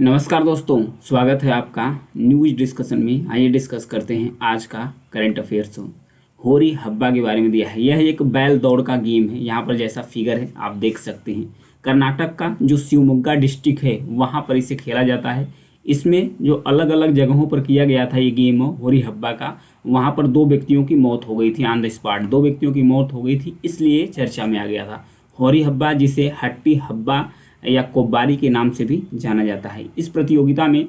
नमस्कार दोस्तों, स्वागत है आपका न्यूज डिस्कशन में। आइए डिस्कस करते हैं आज का करंट अफेयर्स। होरी हब्बा के बारे में दिया है। यह एक बैल दौड़ का गेम है। यहाँ पर जैसा फिगर है आप देख सकते हैं। कर्नाटक का जो शिवमोग्गा डिस्ट्रिक्ट है वहाँ पर इसे खेला जाता है। इसमें जो अलग अलग जगहों पर किया गया था ये गेम होरी हब्बा का, वहाँ पर 2 व्यक्तियों की मौत हो गई थी ऑन द स्पॉट। 2 व्यक्तियों की मौत हो गई थी, इसलिए चर्चा में आ गया था। होरी हब्बा जिसे हट्टी हब्बा या कोब्बारी के नाम से भी जाना जाता है। इस प्रतियोगिता में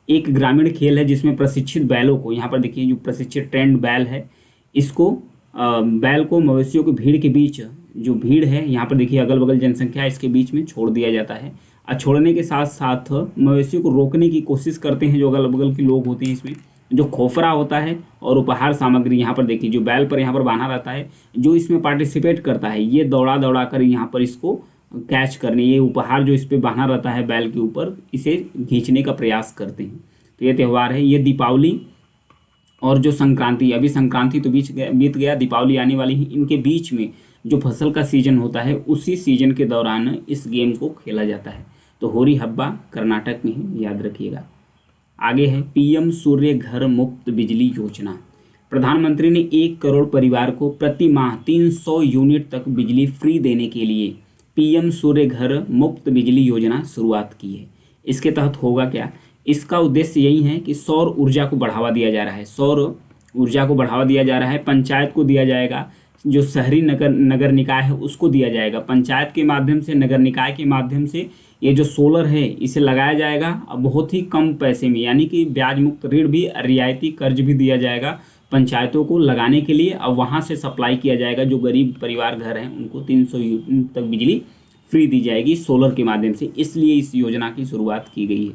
एक ग्रामीण खेल है जिसमें प्रशिक्षित बैलों को, यहाँ पर देखिए जो प्रशिक्षित ट्रेंड बैल है, इसको बैल को मवेशियों की भीड़ के बीच, जो भीड़ है यहाँ पर देखिए अगल बगल जनसंख्या, इसके बीच में छोड़ दिया जाता है। और छोड़ने के साथ साथ मवेशियों को रोकने की कोशिश करते हैं जो अगल बगल के लोग होते हैं। इसमें जो खोफरा होता है और उपहार सामग्री, यहाँ पर देखिए जो बैल पर यहाँ पर बांधा रहता है, जो इसमें पार्टिसिपेट करता है ये दौड़ा दौड़ा कर यहाँ पर इसको कैच करने, ये उपहार जो इस पे बना रहता है बैल के ऊपर, इसे खींचने का प्रयास करते हैं। तो ये त्यौहार है। ये दीपावली और जो संक्रांति, अभी संक्रांति तो बीत गया, दीपावली आने वाली है, इनके बीच में जो फसल का सीजन होता है उसी सीजन के दौरान इस गेम को खेला जाता है। तो होरी हब्बा कर्नाटक में है, याद रखिएगा। आगे है पीएम सूर्य घर मुफ्त बिजली योजना। प्रधानमंत्री ने 1 करोड़ परिवार को प्रति माह 300 यूनिट तक बिजली फ्री देने के लिए पीएम सूर्य घर मुफ्त बिजली योजना शुरुआत की है। इसके तहत होगा क्या? इसका उद्देश्य यही है कि सौर ऊर्जा को बढ़ावा दिया जा रहा है। सौर ऊर्जा को बढ़ावा दिया जा रहा है। पंचायत को दिया जाएगा, जो शहरी नगर निकाय है उसको दिया जाएगा। पंचायत के माध्यम से, नगर निकाय के माध्यम से ये जो सोलर है इसे लगाया जाएगा। अब बहुत ही कम पैसे में, यानी कि ब्याज मुक्त ऋण भी, रियायती कर्ज भी दिया जाएगा पंचायतों को लगाने के लिए। अब वहाँ से सप्लाई किया जाएगा। जो गरीब परिवार घर हैं उनको 300 यूनिट तक बिजली फ्री दी जाएगी सोलर के माध्यम से। इसलिए इस योजना की शुरुआत की गई है।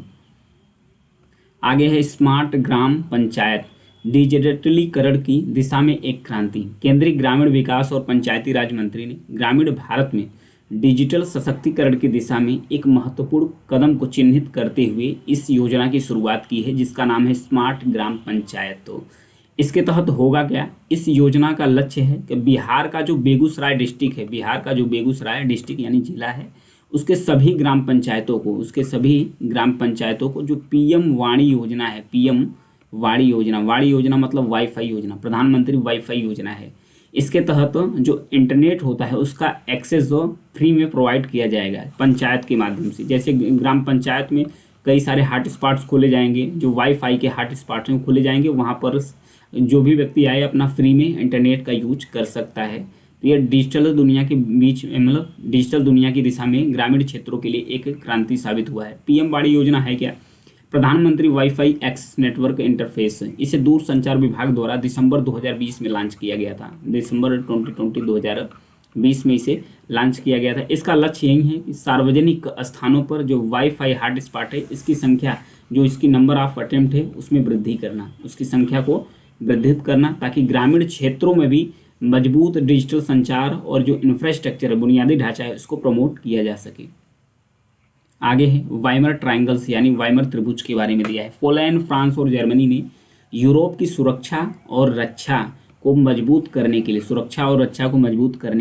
आगे है स्मार्ट ग्राम पंचायत, डिजिटलीकरण की दिशा में एक क्रांति। केंद्रीय ग्रामीण विकास और पंचायती राज मंत्री ने ग्रामीण भारत में डिजिटल सशक्तिकरण की दिशा में एक महत्वपूर्ण कदम को चिन्हित करते हुए इस योजना की शुरुआत की है, जिसका नाम है स्मार्ट ग्राम पंचायत। तो इसके तहत होगा क्या? इस योजना का लक्ष्य है कि बिहार का जो बेगूसराय डिस्ट्रिक्ट है, बिहार का जो बेगूसराय डिस्ट्रिक्ट यानी जिला है, उसके सभी ग्राम पंचायतों को जो पीएम वाणी योजना है, पीएम वाणी योजना मतलब वाईफाई योजना, प्रधानमंत्री वाईफाई योजना है। इसके तहत जो इंटरनेट होता है उसका एक्सेस फ्री में प्रोवाइड किया जाएगा पंचायत के माध्यम से। जैसे ग्राम पंचायत में कई सारे हॉटस्पॉट्स खोले जाएंगे, जो वाईफाई के हॉटस्पॉट्स में खोले जाएंगे, वहाँ पर जो भी व्यक्ति आए अपना फ्री में इंटरनेट का यूज कर सकता है। तो ये डिजिटल दुनिया के बीच, मतलब डिजिटल दुनिया की दिशा में ग्रामीण क्षेत्रों के लिए एक क्रांति साबित हुआ है। पीएम वाणी योजना है क्या? प्रधानमंत्री वाईफाई एक्सेस नेटवर्क इंटरफेस, इसे दूरसंचार विभाग द्वारा दिसंबर 2020 में लॉन्च किया गया था। दिसंबर 2020 में इसे लॉन्च किया गया था। इसका लक्ष्य यही है कि सार्वजनिक स्थानों पर जो वाईफाई हॉटस्पॉट है इसकी संख्या, जो इसकी नंबर ऑफ अटेम्प्ट है उसमें वृद्धि करना, उसकी संख्या को वृद्धित करना, ताकि ग्रामीण क्षेत्रों में भी मजबूत डिजिटल संचार और जो इंफ्रास्ट्रक्चर है, बुनियादी ढांचा है, उसको प्रमोट किया जा सके। आगे है वाइमर ट्रायंगल्स यानी वाइमर त्रिभुज के बारे में दिया है। पोलैंड, फ्रांस और जर्मनी ने यूरोप की सुरक्षा और रक्षा को मजबूत करने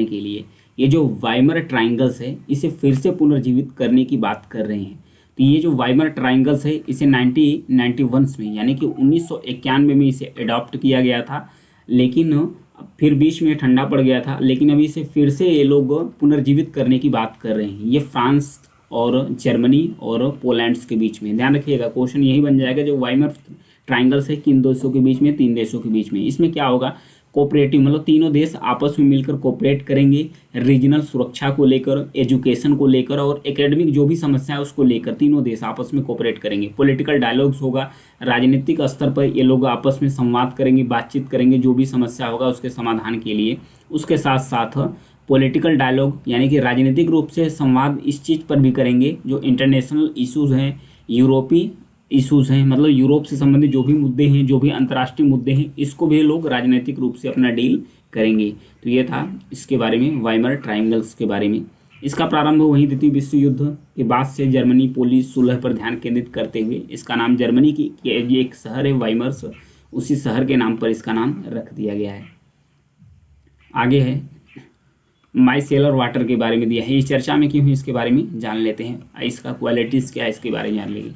के लिए ये जो वाइमर ट्रायंगल्स है इसे फिर से पुनर्जीवित करने की बात कर रहे हैं। तो ये जो वाइमर ट्रायंगल्स है इसे 1991 में, यानी कि 1991 में इसे अडॉप्ट किया गया था, लेकिन फिर बीच में ठंडा पड़ गया था। लेकिन अभी इसे फिर से ये लोग पुनर्जीवित करने की बात कर रहे हैं। ये फ्रांस और जर्मनी और पोलैंड के बीच में, ध्यान रखिएगा क्वेश्चन यही बन जाएगा। जो वाइमर ट्रायंगल्स है किन देशों के बीच में? 3 देशों के बीच में। इसमें क्या होगा? कोऑपरेटिव, मतलब तीनों देश आपस में मिलकर कोऑपरेट करेंगे, रीजनल सुरक्षा को लेकर, एजुकेशन को लेकर और एकेडमिक जो भी समस्या है उसको लेकर तीनों देश आपस में कोऑपरेट करेंगे। पॉलिटिकल डायलॉग्स होगा, राजनीतिक स्तर पर ये लोग आपस में संवाद करेंगे, बातचीत करेंगे जो भी समस्या होगा उसके समाधान के लिए। उसके साथ साथ पॉलिटिकल डायलॉग यानी कि राजनीतिक रूप से संवाद इस चीज़ पर भी करेंगे जो इंटरनेशनल इश्यूज़ हैं, यूरोपीय इश्यूज़ हैं, मतलब यूरोप से संबंधित जो भी मुद्दे हैं, जो भी अंतर्राष्ट्रीय मुद्दे हैं, इसको भी लोग राजनीतिक रूप से अपना डील करेंगे। तो ये था इसके बारे में, वाइमर ट्रायंगल्स के बारे में। इसका प्रारंभ वहीं द्वितीय विश्व युद्ध के बाद से जर्मनी पोलिश सुलह पर ध्यान केंद्रित करते हुए, इसका नाम जर्मनी की ये एक शहर है वाइमर्स, उसी शहर के नाम पर इसका नाम रख दिया गया है। आगे है माइसेलर वाटर के बारे में दिया है। ये चर्चा में क्यों है इसके बारे में जान लेते हैं। इसका क्वालिटीज़ क्या है इसके बारे में जान लेंगे।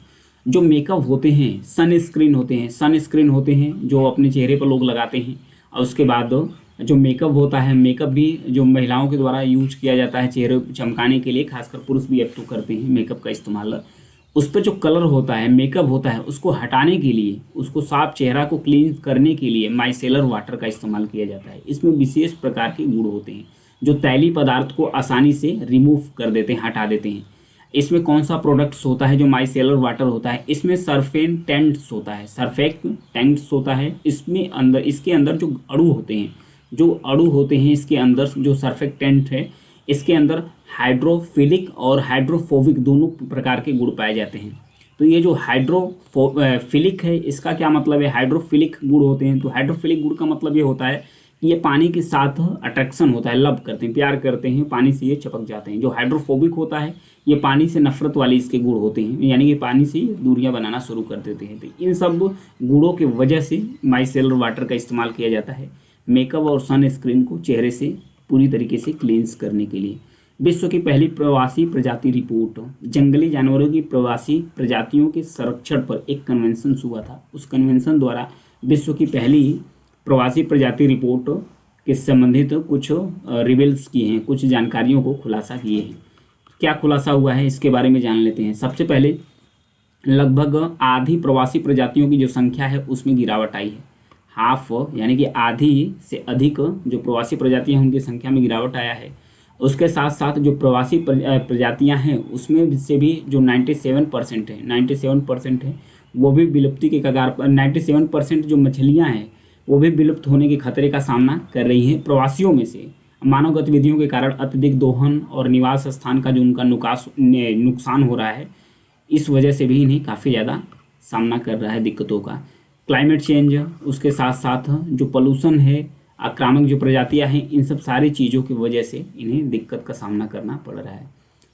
जो मेकअप होते हैं, सनस्क्रीन होते हैं जो अपने चेहरे पर लोग लगाते हैं। और उसके बाद जो मेकअप होता है, मेकअप भी जो महिलाओं के द्वारा यूज किया जाता है चेहरे चमकाने के लिए, खासकर पुरुष भी अब तो करते हैं मेकअप का इस्तेमाल। उस पर जो कलर होता है, मेकअप होता है, उसको हटाने के लिए, उसको साफ चेहरा को क्लीन करने के लिए माइसेलर वाटर का इस्तेमाल किया जाता है। इसमें विशेष प्रकार के गुण होते हैं जो तैलीय पदार्थ को आसानी से रिमूव कर देते हैं, हटा देते हैं। इसमें कौन सा प्रोडक्ट्स होता है जो माइसेलर वाटर होता है? इसमें सर्फेक्टेंट्स होता है। इसमें अंदर, इसके अंदर जो अणु होते हैं इसके अंदर जो सर्फेक्टेंट है, इसके अंदर हाइड्रोफिलिक और हाइड्रोफोबिक दोनों प्रकार के गुण पाए जाते हैं। तो ये जो हाइड्रोफिलिक है, इसका क्या मतलब है? हाइड्रोफिलिक गुण होते हैं। तो हाइड्रोफिलिक गुण का मतलब ये होता है कि ये पानी के साथ अट्रैक्शन होता है, लव करते हैं, प्यार करते हैं, पानी से ये चिपक जाते हैं। जो हाइड्रोफोबिक होता है, ये पानी से नफरत वाले इसके गुण होते हैं, यानी कि पानी से दूरियां बनाना शुरू कर देते हैं। तो इन सब गुणों की वजह से माइसेलर वाटर का इस्तेमाल किया जाता है मेकअप और सनस्क्रीन को चेहरे से पूरी तरीके से क्लींस करने के लिए। विश्व की पहली प्रवासी प्रजाति रिपोर्ट, जंगली जानवरों की प्रवासी प्रजातियों के संरक्षण पर एक कन्वेंशन हुआ था। उस कन्वेंशन द्वारा विश्व की पहली प्रवासी प्रजाति रिपोर्ट के संबंधित कुछ रिवील्स किए हैं, कुछ जानकारियों को खुलासा किए हैं। क्या खुलासा हुआ है इसके बारे में जान लेते हैं। सबसे पहले लगभग आधी प्रवासी प्रजातियों की जो संख्या है उसमें गिरावट आई है। हाफ, यानी कि आधी से अधिक जो प्रवासी प्रजातियां हैं उनकी संख्या में गिरावट आया है। उसके साथ साथ जो प्रवासी प्रजातियां हैं उसमें से भी जो 97% है वो भी विलुप्ति के कगार पर। 97% जो मछलियां हैं वो भी विलुप्त होने के खतरे का सामना कर रही हैं। प्रवासियों में से मानव गतिविधियों के कारण अत्यधिक दोहन और निवास स्थान का जो उनका नुकसान हो रहा है, इस वजह से भी इन्हें काफ़ी ज़्यादा सामना कर रहा है दिक्कतों का। क्लाइमेट चेंज, उसके साथ साथ जो पोल्यूशन है, आक्रामक जो प्रजातियां हैं, इन सब सारी चीज़ों की वजह से इन्हें दिक्कत का सामना करना पड़ रहा है।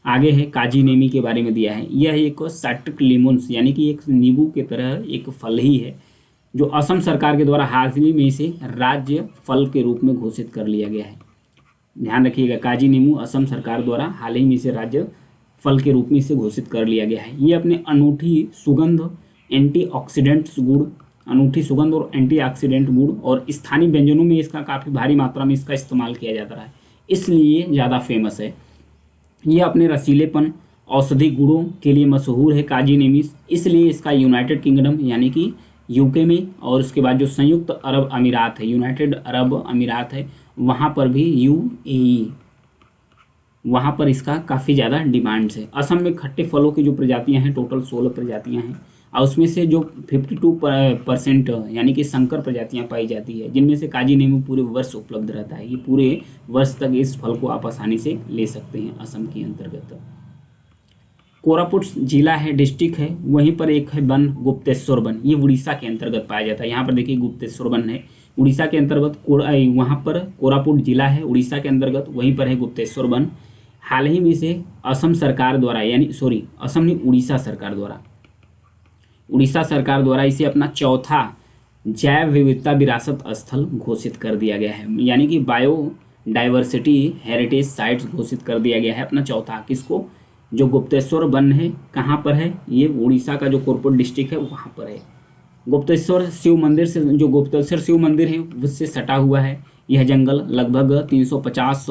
आगे है काजी नेमी के बारे में दिया है। यह एक साइट्रिक लेमन्स, यानी कि एक नींबू की तरह एक फल ही है जो असम सरकार के द्वारा हाल ही में इसे राज्य फल के रूप में घोषित कर लिया गया है। ध्यान रखिएगा, काजी नींबू असम सरकार द्वारा हाल ही में इसे राज्य फल के रूप में इसे घोषित कर लिया गया है। ये अपने अनूठी सुगंध, और एंटीऑक्सीडेंट गुण और स्थानीय व्यंजनों में इसका काफ़ी भारी मात्रा में इसका इस्तेमाल किया जाता है, इसलिए ज़्यादा फेमस है। ये अपने रसीलेपन, औषधि गुणों के लिए मशहूर है काजी नेमीस, इसलिए इसका यूनाइटेड किंगडम यानी कि यूके में, और उसके बाद जो संयुक्त अरब अमीरात है, यूनाइटेड अरब अमीरात है, वहाँ पर भी यूएई, वहाँ पर इसका काफ़ी ज़्यादा डिमांड्स है। असम में खट्टे फलों की जो प्रजातियाँ हैं, टोटल 16 प्रजातियाँ हैं, और उसमें से जो 52% यानी कि संकर प्रजातियां पाई जाती है, जिनमें से काजी नींबू पूरे वर्ष उपलब्ध रहता है। ये पूरे वर्ष तक इस फल को आप आसानी से ले सकते हैं। असम के अंतर्गत कोरापुट जिला है, डिस्ट्रिक्ट है, वहीं पर एक है वन, गुप्तेश्वर वन, ये उड़ीसा के अंतर्गत पाया जाता है। यहाँ पर देखिए गुप्तेश्वर वन है, उड़ीसा के अंतर्गत। वहाँ पर कोरापुट जिला है उड़ीसा के अंतर्गत, वहीं पर है गुप्तेश्वर वन। हाल ही में से असम सरकार द्वारा, असम नहीं, उड़ीसा सरकार द्वारा इसे अपना चौथा जैव विविधता विरासत स्थल घोषित कर दिया गया है, यानी कि बायोडाइवर्सिटी हेरिटेज साइट्स घोषित कर दिया गया है अपना चौथा। किसको? जो गुप्तेश्वर वन है, कहाँ पर है? ये उड़ीसा का जो कोरापुट डिस्ट्रिक्ट है वहाँ पर है। गुप्तेश्वर शिव मंदिर है उससे सटा हुआ है। यह जंगल लगभग 350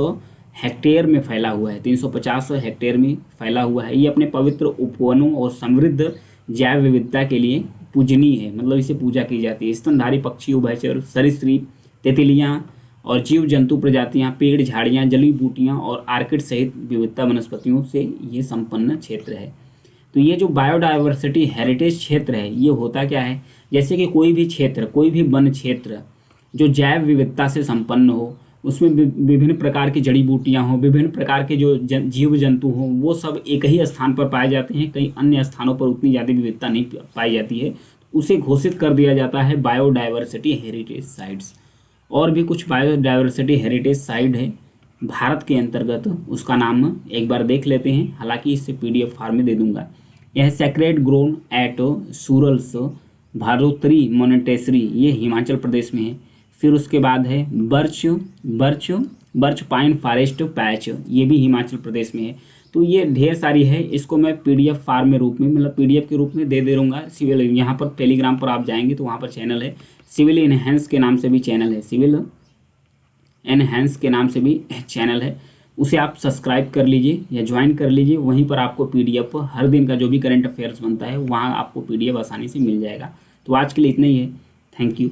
हेक्टेयर में फैला हुआ है, 350 हेक्टेयर में फैला हुआ है। ये अपने पवित्र उपवनों और समृद्ध जैव विविधता के लिए पूजनीय है, मतलब इसे पूजा की जाती है। स्तनधारी पक्षी, उभयचर, सरीसृप, तितलियाँ और जीव जंतु प्रजातियाँ, पेड़, झाड़ियाँ, जली बूटियाँ और आर्किड सहित विविधता वनस्पतियों से ये संपन्न क्षेत्र है। तो ये जो बायोडाइवर्सिटी हेरिटेज क्षेत्र है, ये होता क्या है? जैसे कि कोई भी क्षेत्र, कोई भी वन क्षेत्र जो जैव विविधता से संपन्न हो, उसमें विभिन्न प्रकार की जड़ी बूटियाँ हों, विभिन्न प्रकार के जो जीव जंतु हों, वो सब एक ही स्थान पर पाए जाते हैं। कई अन्य स्थानों पर उतनी ज़्यादा विविधता नहीं पाई जाती है, उसे घोषित कर दिया जाता है बायोडाइवर्सिटी हेरिटेज साइट्स। और भी कुछ बायोडाइवर्सिटी हेरिटेज साइट है भारत के अंतर्गत, उसका नाम एक बार देख लेते हैं, हालांकि इससे PDF फॉर्म में दे दूंगा। यह सेक्रेड ग्रोन एट सूरल्स भारोत्तरी मोनेटेसरी, ये हिमाचल प्रदेश में है। फिर उसके बाद है बर्च पाइन फॉरेस्ट पैच, ये भी हिमाचल प्रदेश में है। तो ये ढेर सारी है, इसको मैं PDF फार्म में रूप में मतलब PDF के रूप में दे दूँगा। सिविल यहाँ पर टेलीग्राम पर आप जाएंगे तो वहाँ पर चैनल है, सिविल इनहेंस के नाम से भी चैनल है, सिविल एनहेंस के नाम से भी चैनल है, उसे आप सब्सक्राइब कर लीजिए या ज्वाइन कर लीजिए। वहीं पर आपको PDF हर दिन का जो भी करंट अफेयर्स बनता है वहाँ आपको PDF आसानी से मिल जाएगा। तो आज के लिए इतना ही है। Thank you.